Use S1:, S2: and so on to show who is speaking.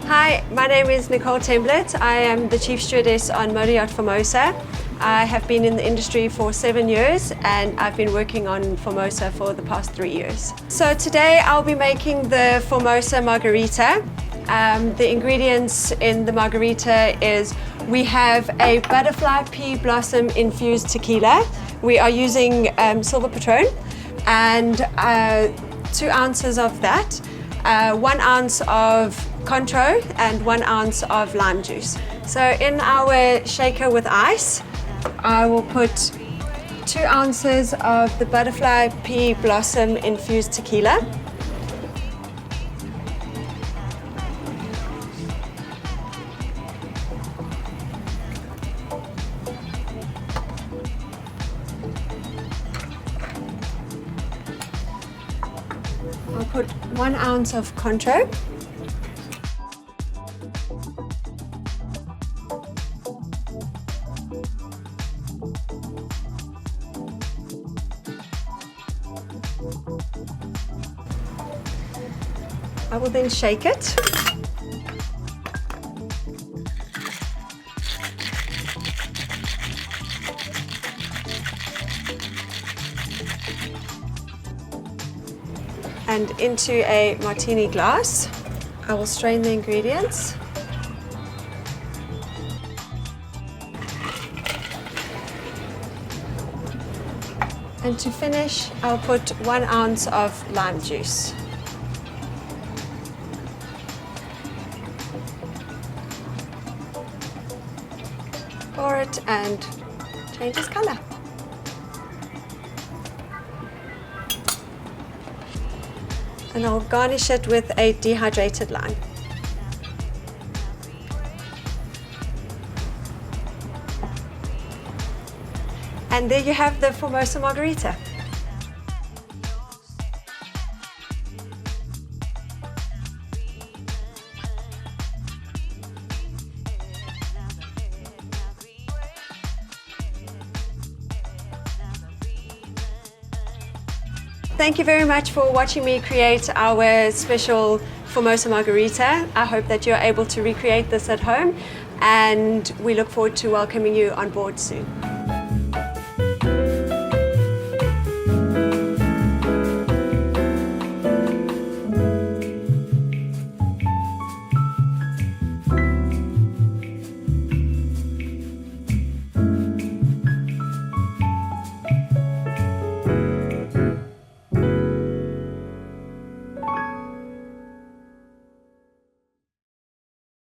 S1: Hi, my name is Nicole Temblett. I am the Chief Stewardess on Motor Yacht Formosa. I have been in the industry for 7 years and I've been working on Formosa for the past 3 years. So today I'll be making the Formosa Margarita. The ingredients in the margarita is we have a butterfly pea blossom infused tequila. We are using Silver Patron and 2 ounces of that, 1 ounce of Cointreau and 1 ounce of lime juice. So in our shaker with ice, I will put 2 ounces of the butterfly pea blossom infused tequila. I'll put 1 ounce of Cointreau. I will then shake it. And into a martini glass, I will strain the ingredients. And to finish, I'll put 1 ounce of lime juice. Pour it and change its color. And I'll garnish it with a dehydrated lime. And there you have the Formosa Margarita. Thank you very much for watching me create our special Formosa Margarita. I hope that you're able to recreate this at home and we look forward to welcoming you on board soon.